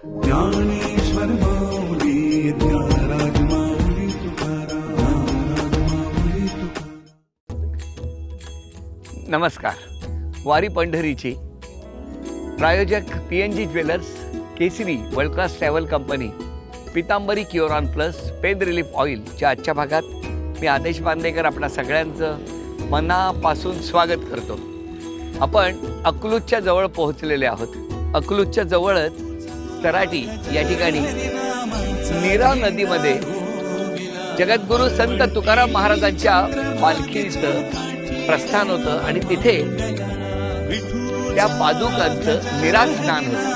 ज्ञानेश्वर माऊली ज्ञानराज माऊली तुकाराम, माऊली तुकाराम. नमस्कार. वारी पंढरीची प्रायोजक PNG jewellers, Kesari world class travel company, Pitambari Curon plus, pain relief ऑइलच्या आजच्या भागात मी आदेश बांदेकर आपल्या सगळ्यांचं मनापासून स्वागत करतो. आपण अकलूजच्या जवळ पोहोचलेले आहोत. अकलूजच्या जवळच तराटी या ठिकाणी नीरा नदीमध्ये जगद्गुरू संत तुकाराम महाराजांच्या पालखीचं प्रस्थान होतं आणि तिथे त्या पादुकांचं नीरा स्नान होतं.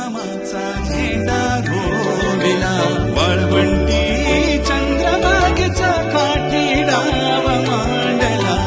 चंद्रभागेचा काठी डाव मांडला.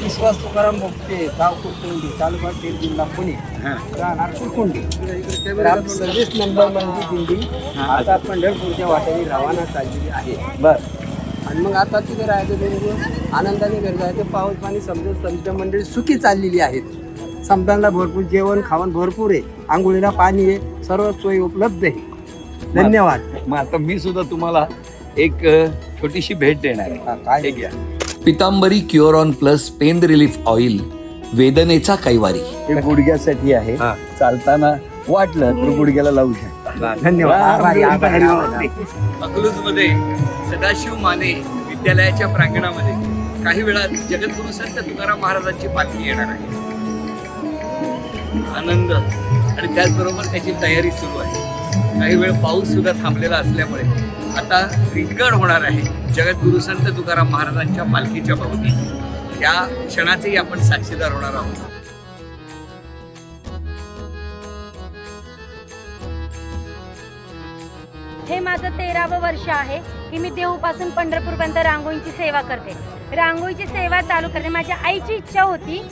विश्वास तुकाराम भोगते, गाव कुरकुंडी, तालुका तेर, जिल्हा पुणे, राहणार कुरकुंडी. तर आप सर्व्हिस नंबर म्हणजे दिंडी आता पंढरपूरच्या वाटेने रवाना चाललेली आहे. आणि मग आता तिथे राहायचं म्हणजे आनंदाने घरी जायचं. पाऊस पाणी समजून संत मंडळी सुखी चाललेली आहेत. समजांना भरपूर जेवण खावण भरपूर आहे, आंघोळीला पाणी आहे, सर्व सोयी उपलब्ध आहे. धन्यवाद. मग आता मी सुद्धा तुम्हाला एक छोटीशी भेट देणार आहे. काय घ्या. Pitambari Curon plus pain relief oil, वेदनेचा कैवारी. हे गुडघ्यासाठी आहे. चालताना वाटलं तर गुडघ्याला लावू शकता. धन्यवाद. अकलूज मध्ये सदाशिव माने विद्यालयाच्या प्रांगणामध्ये काही वेळात जगद्गुरू संत तुकाराम महाराजांची पालखी येणार आहे. आनंद आणि त्याचबरोबर त्याची तयारी सुरू आहे. काही वेळ पाऊस सुद्धा थांबलेला असल्यामुळे आता रिंगण होणार आहे जगद्गुरू संत तुकाराम महाराजांच्या पालखीच्या भोवती. या क्षणाचेही आपण साक्षीदार होणार आहोत. हे माझं 13वं वर्ष आहे की मी देहूपासून पंढरपूरपर्यंत रांगोळीची सेवा करते. रांगोळीची सेवा चालू करते. माझ्या आईची इच्छा होती.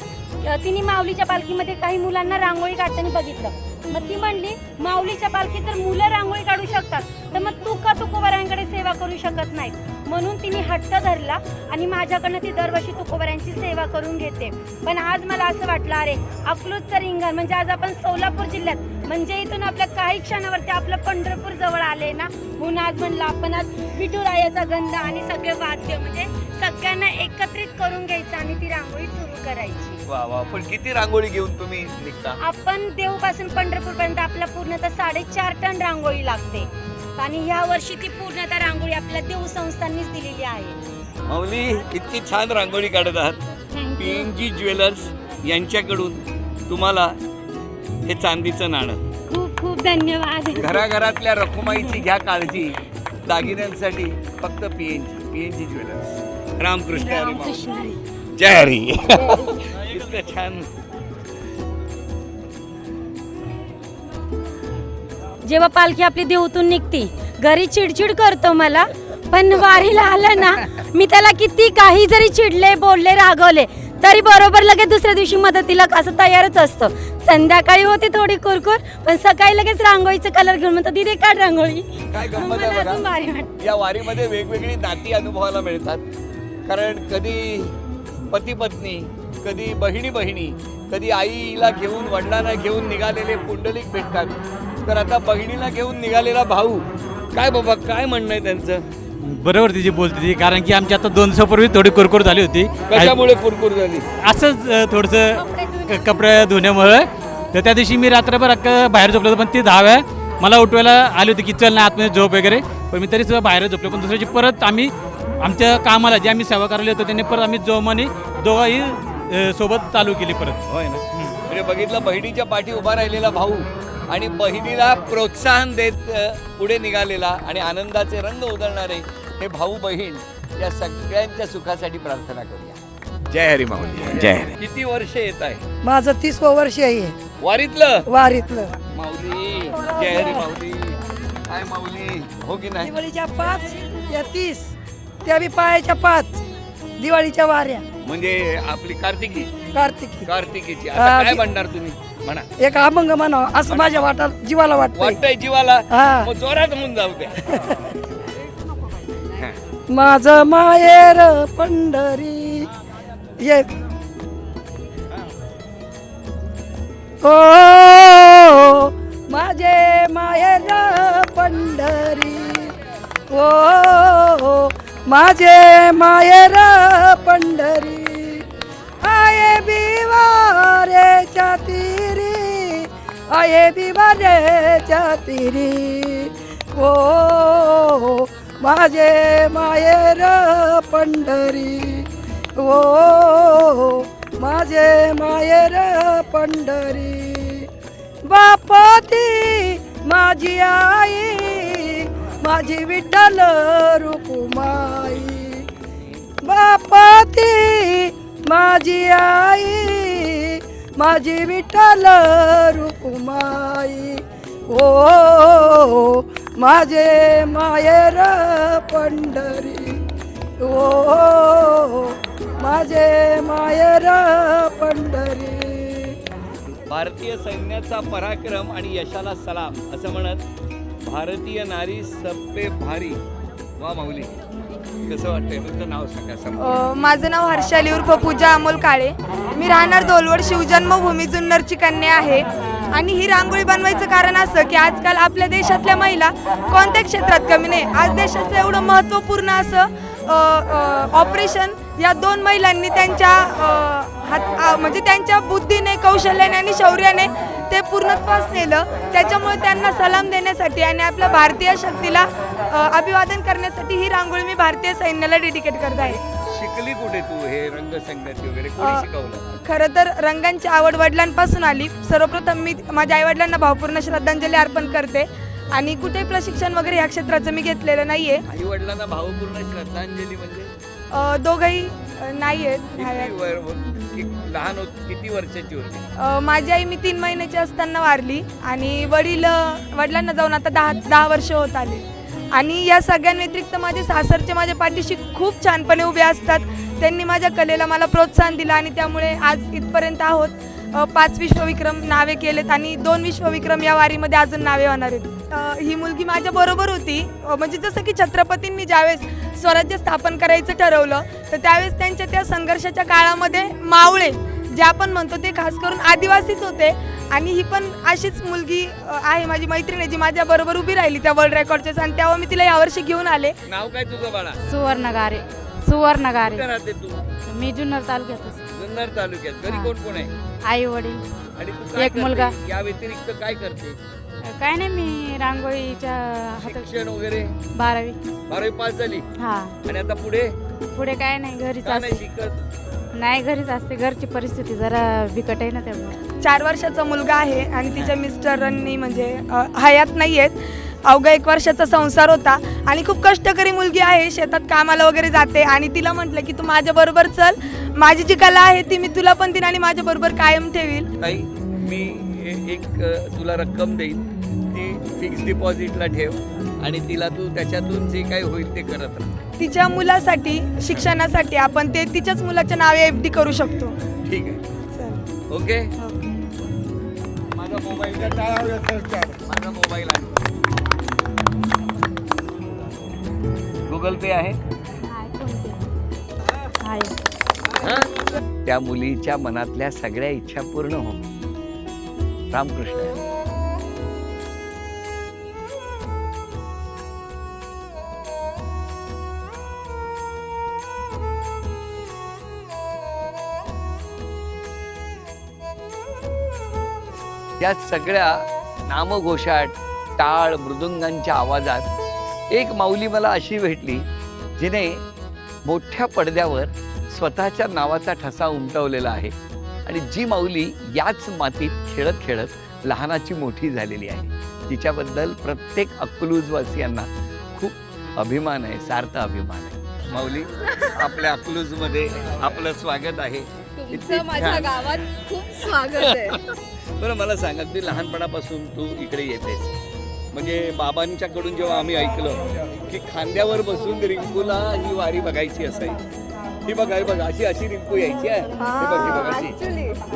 तिने माऊलीच्या पालखीमध्ये काही मुलांना रांगोळी काढताना बघितलं. मग ती म्हणली, माऊलीच्या पालखीत तर मुलं रांगोळी काढू शकतात, तर मग तू का तुकोबारांकडे सेवा करू शकत नाही? म्हणून तिने हट्ट धरला आणि माझ्याकडनं ती दरवर्षी तुकोबारांची सेवा करून घेते. पण आज मला असं वाटलं, अरे अकलूजचं रिंगण म्हणजे आज आपण सोलापूर जिल्ह्यात म्हणजे इथून आपल्या काही क्षणावरती आपलं पंढरपूर जवळ आले ना. म्हणून आज म्हणलं आपण आज विठुरायाचा गंध आणि सगळे वाद्य म्हणजे सगळ्यांना एकत्रित करून घ्यायचं आणि ती रांगोळी सुरू करायची. वा वा. पण किती रांगोळी घेऊन तुम्ही निघता? आपण देहूपासून पंढरपूरपर्यंत आपला पूर्णतः 4.5 टन रांगोळी लागते आणि या वर्षी ती पूर्णतः रांगोळी आपल्या देहू संस्थांनीच दिलेली आहे. माऊली, इतकी छान रांगोळी काढत आहात. PNG ज्वेलर्स यांच्याकडून तुम्हाला हे चांदीचं नाणं. खूप खूप धन्यवाद. घराघरातल्या रखुमाईची घ्या काळजी. दागिन्यांसाठी फक्त PNG ज्वेलर्स. रामकृष्ण हरी. रामकृष्ण हरी. जय हरी. इतकं छान. जेव्हा पालखी आपली देहूतून निघते, घरी चिडचिड करतो मला, पण वारीला आलं ना, मी त्याला किती काही जरी चिडले, बोलले, रागवले तरी बरोबर लगेच दुसऱ्या दिवशी मदतीला असं तयारच असतं. संध्याकाळी होते थोडी कुरकुर, पण सकाळी लगेच रांगोळीचं कलर घेऊन म्हणतो, दीदी काढ रांगोळी. काय मग गंमत मला आहे अजून बघा. भारी वाटतं. या वारीमध्ये वेगवेगळी नाती अनुभवायला मिळतात. कारण कधी पती पत्नी, कधी बहिणी बहिणी, कधी आईला घेऊन वडिलांना घेऊन निघालेले पुंडलिक भेटतात. तर आता बहिणीला घेऊन निघालेला भाऊ. काय बाबा, काय म्हणणं आहे त्यांचं? बरोबर तिची बोलते ती, कारण की आमची आता 2 दिवसापूर्वी थोडी कुरकुर झाली होती. कशामुळे कुरकुर झाली? असंच थोडंसं कपडे धुण्यामुळे. तर त्या दिवशी मी रात्रभर बाहेर झोपलो होतो, पण ती 10 वेळा मला उठवायला आली होती की चल ना आतमध्ये झोप वगैरे. पण मी तरी सुद्धा बाहेर झोपलो. पण दुसऱ्याची परत आम्ही आमच्या कामाला जे आम्ही सेवा करायला होतो त्यांनी परत आम्ही जोमाने दोघंही सोबत चालू केली परत. होय ना. म्हणजे बघितलं, बहिणीच्या पाठी उभा राहिलेला भाऊ आणि बहिणीला प्रोत्साहन देत पुढे निघालेला आणि आनंदाचे रंग उधळणारे हे भाऊ बहीण या सगळ्यांच्या सुखासाठी प्रार्थना करूया. जय हरी माऊली. जय हरी. किती वर्ष येत आहे माझं 30वं वर्ष आहे वारीतलं? वारीतलं. माऊली जय हरी माऊली. काय माऊली हो की नाही? दिवाळीच्या 5 या 30 त्या बी पायाच्या 5 दिवाळीच्या वाऱ्या म्हणजे आपली कार्तिकी कार्तिकी आता काय म्हणणार तुम्ही म्हणा. एक अभंग म्हणा असं माझ्या वाटात जीवाला वाटतंय. वाटतंय जीवाला हा. मग जोरात होऊन जाऊ द्या. माझं माहेर पंढरी ये ओ माझे माहेर पंढरी ओ माझे माहेर पंढरी आये बिवारेच्या तिरी आये बिवारेच्या तिरी ओ माझे माहेर पंढरी ओ माझे माहेर पंढरी बापती माझी आई माझी विठ्ठल रुक्माई बापती माझी आई माझी विठ्ठल रुक्माई ओ माझे माहेर पंढरी ओ माझे माहेर पंढरी. भारतीय सैन्याचा पराक्रम आणि यशाला सलाम असं म्हणत भारतीय नारी सप्पे भारी. वा माऊली कसं वाटतंय तुमचं नाव सांगा. माझं नाव हर्षाली उर्फ पूजा अमोल काळे. मी राहणार दोलवड शिवजन्मभूमी जुन्नरची कन्या आहे. आणि ही रांगोळी बनवायचं कारण असं की आजकाल आपल्या देशातल्या महिला कोणत्या क्षेत्रात कमी नाही. आज देशाचं एवढं महत्त्वपूर्ण असं ऑपरेशन या 2 महिलांनी त्यांच्या म्हणजे त्यांच्या बुद्धीने कौशल्याने आणि शौर्याने ते पूर्णत्वास नेलं. त्याच्यामुळे त्यांना सलाम देण्यासाठी आणि आपल्या भारतीय शक्तीला अभिवादन करण्यासाठी ही रांगोळी मी भारतीय सैन्याला डेडिकेट करत आहे. शिकली कुठे तू हे रंगसंगती वगैरे कोणी शिकवलं? खरं तर रंगांची आवड वडिलांपासून आली. सर्वप्रथम मी माझ्या आईवडिलांना भावपूर्ण श्रद्धांजली अर्पण करते. आणि कुठेही प्रशिक्षण वगैरे ह्या क्षेत्राचं मी घेतलेलं नाहीये. आई वडिलांना भावपूर्ण श्रद्धांजली म्हणजे दोघंही नाही आहेत. लहान होत किती वर्षाची होती? माझी आई मी 3 महिन्याची असताना वारली आणि वडिलांना जाऊन आता 10 वर्ष होत आले. आणि या सगळ्यांव्यतिरिक्त माझे सासरचे माझ्या पाठीशी खूप छानपणे उभे असतात. त्यांनी माझ्या कलेला मला प्रोत्साहन दिलं आणि त्यामुळे आज इथपर्यंत आहोत. 5 विश्वविक्रम नावे केलेत आणि 2 विश्वविक्रम या वारीमध्ये अजून नावे होणार आहेत. ही मुलगी माझ्या बरोबर होती. म्हणजे जसं की छत्रपतींनी ज्यावेळेस स्वराज्य स्थापन करायचं ठरवलं तर त्यावेळेस त्यांच्या त्या संघर्षाच्या काळामध्ये मावळे जे आपण म्हणतो ते खास करून आदिवासीच होते. आणि ही पण अशीच मुलगी आहे माझी मैत्रीण जी माझ्या बरोबर उभी राहिली त्या वर्ल्ड रेकॉर्डच्याच. आणि तेव्हा मी तिला यावर्षी घेऊन आले. नाव काय तुझं बाळा? सुवर्णगारे. कुठे राहते तू? मी जुन्नर तालुक्यातच. जुन्नर तालुक्यात. घरी कोण कोण आहे? आई वडील आणि तू काय एक मुलगा. करते? या व्यतिरिक्त काय करते? काय नाही मी रांगोळीच्या हातात शिक्षण वगैरे? 12वी पास झाली. हा. आणि आता पुढे पुढे काय नाही घरीच का नाही असते. शिकत? नाही घरीच असते. घरची परिस्थिती जरा बिकट आहे ना त्यामुळे. 4 वर्षाचा मुलगा आहे आणि तिच्या मिस्टरांनी म्हणजे हयात नाही आहेत. अवघा 1 वर्षाचा संसार होता आणि खूप कष्टकरी मुलगी आहे. शेतात कामाला वगैरे जाते आणि तिला म्हटलं की तू माझ्याबरोबर चल. माझी जी कला आहे ती मी तुला पण देईन आणि माझ्याबरोबर कायम ठेवील. नाही मी एक तुला रक्कम देईन ती फिक्स डिपॉझिटला ठेव आणि तिला तू त्याच्यातून जे काही होईल ते करत राहा. तिच्या मुलासाठी शिक्षणासाठी आपण ते तिच्याच मुलाच्या नावे FD करू शकतो. ठीक आहे. चल. ओके. माझा मोबाईल आहे. गुगल पे आहे. त्या मुलीच्या मनातल्या सगळ्या इच्छा पूर्ण हो. रामकृष्ण. या सगळ्या नामघोषात टाळ मृदुंगांच्या आवाजात एक माऊली मला अशी भेटली जिने मोठ्या पडद्यावर स्वतःच्या नावाचा ठसा उमटवलेला आहे. आणि जी माऊली याच मातीत खेळत खेळत लहानाची मोठी झालेली आहे, तिच्याबद्दल प्रत्येक अकलूजवासियांना खूप अभिमान आहे, सार्थ अभिमान आहे. माऊली, आपल्या अकलूजमध्ये आपलं स्वागत आहे. तुमचं माझ्या गावात खूप स्वागत आहे. बरं, मला सांग, अगदी लहानपणापासून तू इकडे येतेस, म्हणजे बाबांच्याकडून जेव्हा आम्ही ऐकलं की खांद्यावर बसून रिंकूला ही वारी बघायची असायची, ही बघा, ही बघा, अशी अशी रिंकू यायची आहे, हे बघ, ही बघ, अशी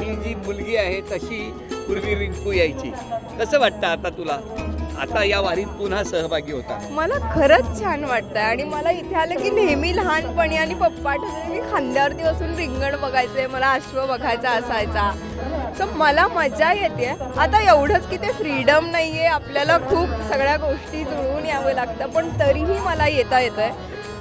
ही जी मुलगी आहे तशी पूर्वी रिंकू यायची. कसं वाटतं आता तुला, आता या वारीत पुन्हा सहभागी होता? मला खरंच छान वाटतंय आणि मला इथे आलं की नेहमी लहानपणी आणि पप्पा आठवते की खांद्यावरती बसून रिंगण बघायचे, मला अश्व बघायचा असायचा. सो मला मजा येते. आता एवढंच की ते फ्रीडम नाही आहे, आपल्याला खूप सगळ्या गोष्टी जुळवून यावं लागतं, पण तरीही मला येता येतंय.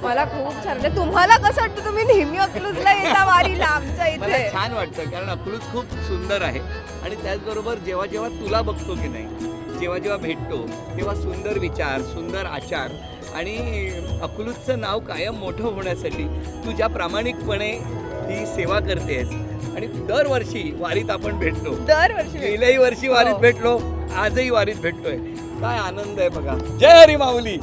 मला खूप छान वाटतं. तुम्हाला कसं वाटतं, तुम्ही नेहमी अकलूजला येता वारीला आमच्या मला इथे? छान वाटतं, कारण अकलूज खूप सुंदर आहे आणि त्याचबरोबर जेव्हा जेव्हा तुला बघतो की नाही, जेव्हा जेव्हा भेटतो तेव्हा सुंदर विचार, सुंदर आचार आणि अकलूजचं नाव कायम मोठं होण्यासाठी तू ज्या प्रामाणिकपणे ही सेवा करतेस आणि दरवर्षी वारीत आपण भेटतो. दरवर्षी गेल्याही वर्षी वारीत भेटलो, आजही वारीत भेटतोय. काय आनंद आहे बघा. जय हरी माऊली.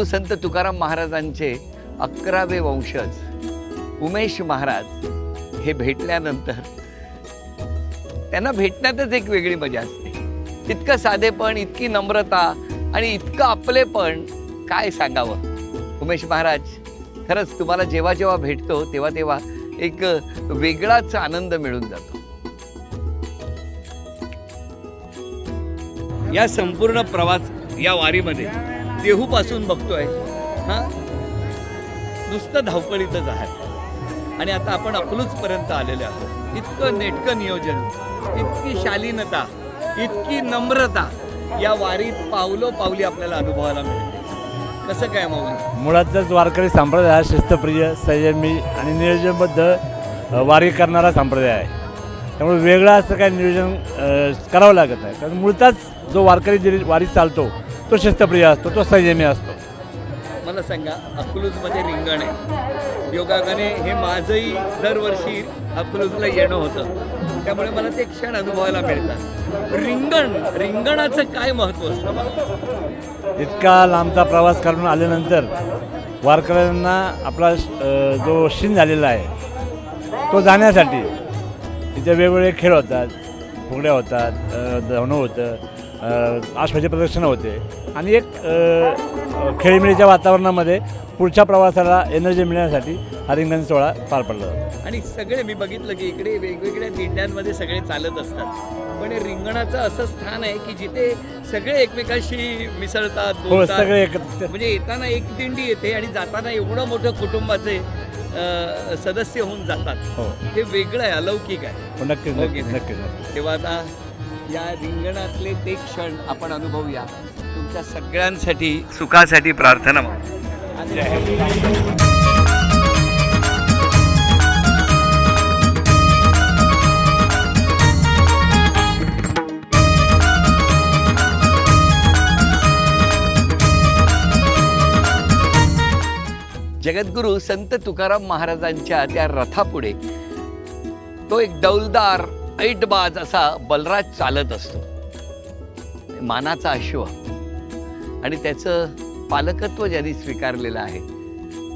संत तुकाराम महाराजांचे 11वे वंशज उमेश महाराज हे भेटल्यानंतर त्यांना भेटण्यातच एक वेगळी मजा असते. इतकं साधेपण, इतकी नम्रता आणि इतकं आपलेपण, काय सांगावं. उमेश महाराज, खरंच तुम्हाला जेव्हा जेव्हा भेटतो तेव्हा तेव्हा एक वेगळाच आनंद मिळून जातो. या संपूर्ण प्रवास या वारीमध्ये देहूपासून बघतोय, हां, नुसतं धावपळीतच आहे आणि आता आपण अकलूजपर्यंत आलेले आहोत. इतकं नेटकं नियोजन, इतकी शालीनता, इतकी नम्रता या वारीत पावलोपावली आपल्याला अनुभवायला मिळते. कसं काय माऊली? मुळातच वारकरी संप्रदाय हा शिस्तप्रिय, संयमी आणि नियोजनबद्ध वारी करणारा संप्रदाय आहे. त्यामुळे वेगळं असं काय नियोजन करावं लागत नाही, कारण मूळचाच जो वारकरी वारी चालतो तो शिस्तप्रिय असतो, तो संयमी असतो. मला सांगा, अकलूजमध्ये रिंगण आहे. योगागाने हे माझंही दरवर्षी अकलूजला येणं होतं, त्यामुळे मला ते क्षण अनुभवायला मिळतात. रिंगणाचं काय महत्त्व असतं? इतका लांबचा प्रवास करून आल्यानंतर वारकऱ्यांना आपला जो शीण झालेला आहे तो जाण्यासाठी इथे वेगवेगळे खेळ होतात, फुगड्या होतात, धावणं होतं, आश्वाचे प्रदर्शनं होते आणि एक खेळीमेळीच्या वातावरणामध्ये पुढच्या प्रवासाला एनर्जी मिळण्यासाठी हा रिंगण सोहळा पार पडला जातो. आणि सगळे मी बघितलं की इकडे वेगवेगळ्या दिंड्यांमध्ये सगळे चालत असतात, पण हे रिंगणाचं असं स्थान आहे की जिथे सगळे एकमेकांशी मिसळतात, बोलतात. सगळे एकत्र, म्हणजे येताना एक दिंडी येते आणि जाताना एवढं मोठं कुटुंबाचे सदस्य होऊन जातात. हो, हे वेगळं आहे, अलौकिक आहे. नक्कीच हो की नक्कीच नाही? नक्कीच. तेव्हा आता या रिंगणातले ते क्षण आपण अनुभवूया. तुमच्या सगळ्यांसाठी सुखासाठी प्रार्थना. जगद्गुरू संत तुकाराम महाराजांच्या त्या रथापुढे तो एक डौलदार ऐटबाज असा बलराज चालत असतो, मानाचा अश्व, आणि त्याचं पालकत्व ज्यांनी स्वीकारलेलं आहे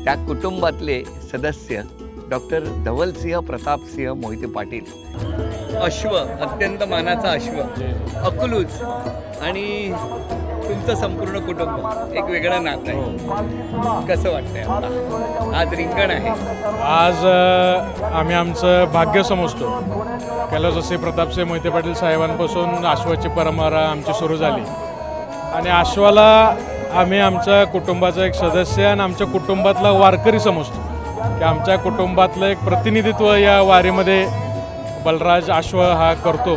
त्या कुटुंबातले सदस्य डॉक्टर धवलसिंह प्रतापसिंह मोहिते पाटील. अश्व, अत्यंत मानाचा अश्व, अकलूज आणि तुमचं संपूर्ण कुटुंब एक वेगळं नातं आहे. कसं वाटतंय आता? आज रिंगण आहे. आज आम्ही आमचं भाग्य समजतो. कैलासवासी प्रतापसिंह मोहिते पाटील साहेबांपासून अश्वाची परंपरा आमची सुरू झाली आणि अश्वाला आम्ही आमच्या कुटुंबाचा एक सदस्य आणि आमच्या कुटुंबातला वारकरी समजतो की आमच्या कुटुंबातलं एक प्रतिनिधित्व या वारीमध्ये बलराज अश्व हा करतो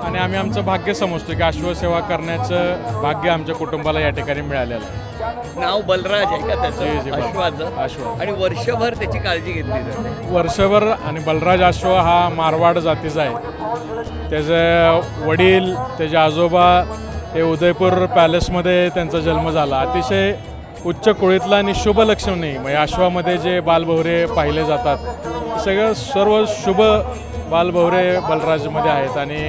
आणि आम्ही आमचं भाग्य समजतो की अश्वसेवा करण्याचं भाग्य आमच्या कुटुंबाला या ठिकाणी मिळालेलं आहे. नाव बलराज आहे का त्याचं? जी, अश्वाचं. अश्व. आणि वर्षभर त्याची काळजी घेतली जाते. वर्षभर. आणि बलराज अश्व हा मारवाड जातीचा आहे. त्याचे वडील, त्याचे आजोबा हे उदयपूर पॅलेसमध्ये त्यांचा जन्म झाला. अतिशय उच्च कुळीतला आणि शुभ लक्षणी म्हणजे अश्वामध्ये जे बालभवरे पाहिले जातात सगळं सर्व शुभ बालभवरे बलराजमध्ये आहेत आणि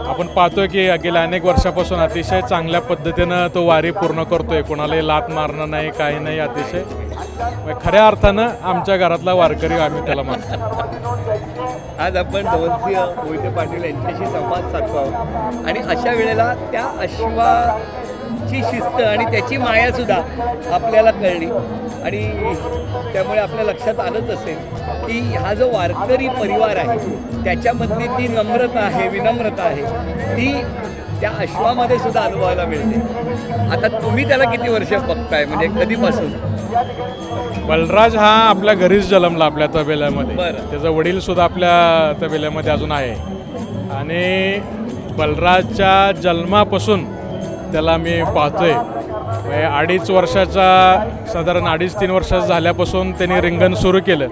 आपण पाहतोय की गेल्या अनेक वर्षापासून अतिशय चांगल्या पद्धतीनं तो वारी पूर्ण करतोय. कोणालाही लात मारणं नाही, काही नाही. अतिशय खऱ्या अर्थानं आमच्या घरातला वारकरी आम्ही त्याला मानतो. आज आपण धवलसिंह मोहिते पाटील यांच्याशी संवाद साधतो आहोत आणि अशा वेळेला त्या अश्वाची शिस्त आणि त्याची मायासुद्धा आपल्याला कळली आणि त्यामुळे आपल्या लक्षात आलंच असेल की हा जो वारकरी परिवार आहे त्याच्यामधली ती नम्रता आहे, विनम्रता आहे, ती त्या अश्वामध्ये सुद्धा अनुभवायला मिळते. आता तुम्ही त्याला किती वर्ष बघताय, म्हणजे कधीपासून? बलराज हा आपल्या घरीच जन्मला आपल्या तबेल्यामध्ये. बरं. त्याचा वडील सुद्धा आपल्या तबेल्यामध्ये अजून आहे आणि बलराजच्या जन्मापासून त्याला मी पाहतोय. 2.5 वर्षाचा साधारण 2.5-3 वर्ष झाल्यापासून त्यांनी रिंगण सुरू केलं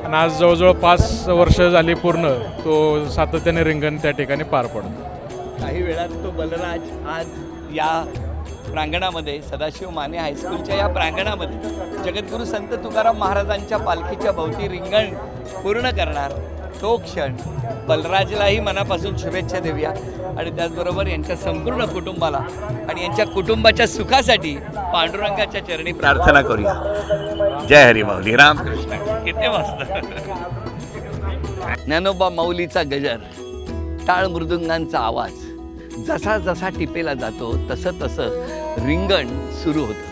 आणि आज जवळजवळ 5 वर्ष झाली पूर्ण तो सातत्याने रिंगण त्या ठिकाणी पार पडतो. काही वेळात तो बलराज आज या प्रांगणामध्ये सदाशिव माने हायस्कूलच्या या प्रांगणामध्ये जगद्गुरू संत तुकाराम महाराजांच्या पालखीच्या भोवती रिंगण पूर्ण करणार. तो क्षण बलराजलाही मनापासून शुभेच्छा देऊया आणि त्याचबरोबर यांच्या संपूर्ण कुटुंबाला आणि यांच्या कुटुंबाच्या सुखासाठी पांडुरंगाच्या चरणी प्रार्थना करूया. जय हरी माऊली, रामकृष्ण. किती मस्त. ज्ञानोबा माऊलीचा गजर, टाळ मृदुंगांचा आवाज जसा जसा टिपेला जातो तसं तसं रिंगण सुरू होतं.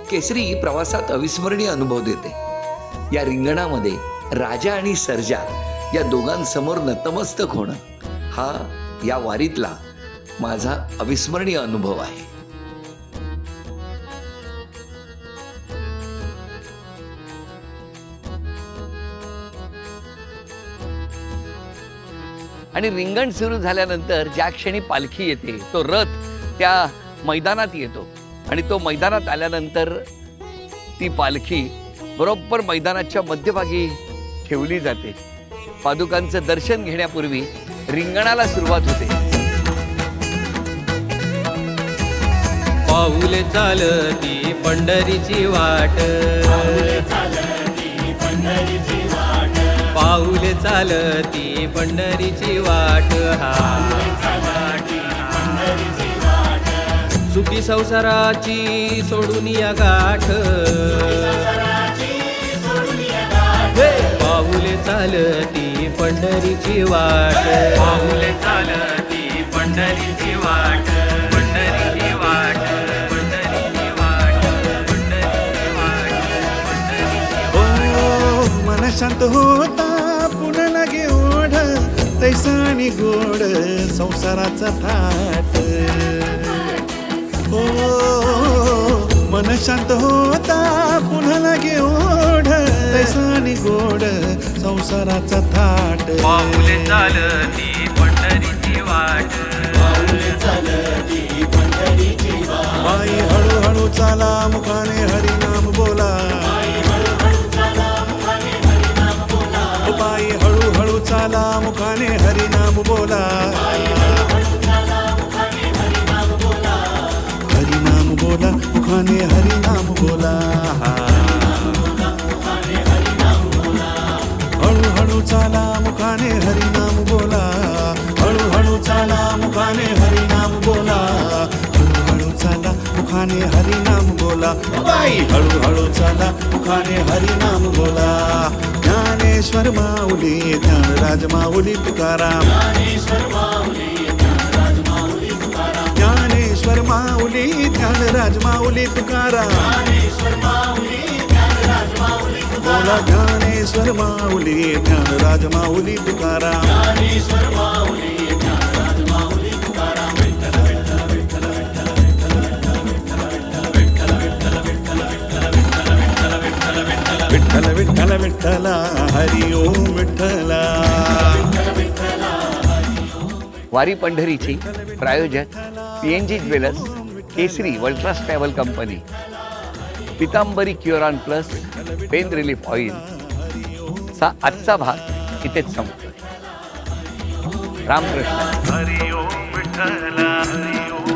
केसरी प्रवासात अविस्मरणीय अनुभव देते. या रिंगणामध्ये राजा आणि सर्जा या दोघांसमोर नतमस्तक होणं हा या वारीतला माझा अविस्मरणीय अनुभव आहे. आणि रिंगण सुरू झाल्यानंतर ज्या क्षणी पालखी येते तो रथ त्या मैदानात येतो आणि तो मैदानात आल्यानंतर ती पालखी बरोबर मैदानाच्या मध्यभागी ठेवली जाते. पादुकांचं दर्शन घेण्यापूर्वी रिंगणाला सुरुवात होते. पाऊले चालती पंढरीची वाट, पाऊले चालती पंढरीची वाट, सुखी संसाराची सोडून या गाठ, पाऊले चालती पंढरीची वाट, पाऊले चालती पंढरीची वाट, पंढरीची वाट, पंढरीची वाट, पंढरीची वाट. ओ मन शांत होता पुन्हा लागे ओढ, तैसा आणि गोड संसाराचा थाट. ओ मन शांत होता पुन्हा लागे ओढ, तैसा आणि गोड संसाराचा थाट. पाऊले चालती पंढरीची वाट, पाऊले चालती पंढरीची वाट. बाई हळूहळू चाला मुखाने हरिनाम बोला, बाई हळूहळू चाला मुखाने हरिनाम बोला, हरिनाम बोला मुखाने हरिनाम बोला. हळूहळू चाला मुखाने हरिनाम बोला, हळूहळू चाला मुखाने हरिनाम बोला, हळूहळू चाला मुखाने हरिनाम बोला. बाई हळूहळू चाला मुखाने हरिनाम बोला. ज्ञानेश्वर माऊली ज्ञानराज माऊली तुकाराम, ज्ञानेश्वर माऊली ज्ञानराज माऊली तुकाराम, ज्ञानेश्वर माऊली ज्ञानराज माऊली तुकाराम, ज्ञानेश्वर माऊली ज्ञानराज माऊली बोला. ज्ञानेश्वर माऊली ज्ञानराज माऊली तुकाराम, ज्ञानेश्वर माऊली ज्ञानराज माऊली तुकाराम. विठ्ठल विठ्ठल विठ्ठला हरि ओम विठ्ठला. वारी पंढरीची प्रायोजक PNG jewellers, Kesari world class travel company, Pitambari Curon plus, pain relief oil, असा आजचा भाग इथेच संपतो. रामकृष्ण. हरी ओम विठ्ठला, हरी ओम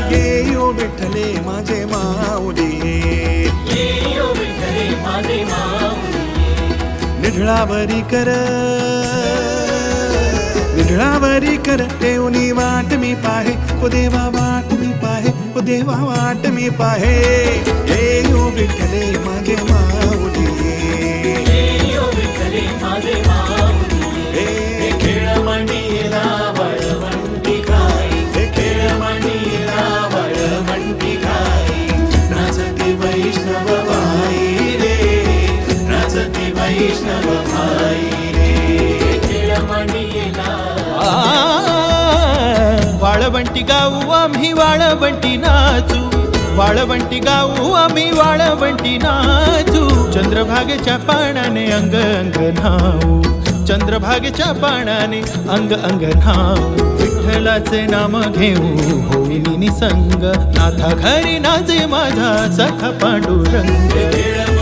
ये ओ विठ्ठले माझे माऊली, निढळावरी कर, निढळावरी कर, देवनी वाट मी पाहे, ओ देवा वाट मी पाहे, ओ देवा वाट मी पाहे. ये ओ विठ्ठले माझे माऊली, हे खेळ मांडीला वळवंटी खाई, हे खेळ मांडीला वळवंटी खाई, नाचती वैष्णव भाई रे, नाचती वैष्णव भाई रे, खेळ मांडीला. वाळवंटी गाऊ आम्ही वाळवंटी नाचू, वाळवंटी गाऊ आम्ही वाळवंटी नाचू, चंद्रभागेच्या पाण्याने अंग अंग न्हाऊ, चंद्रभागेच्या पाण्याने अंग अंग न्हाऊ, विठ्ठलाचे नाम घेऊ होईनी निसंग, नाथा घरी नाचे माझा सखा पांडुरंग.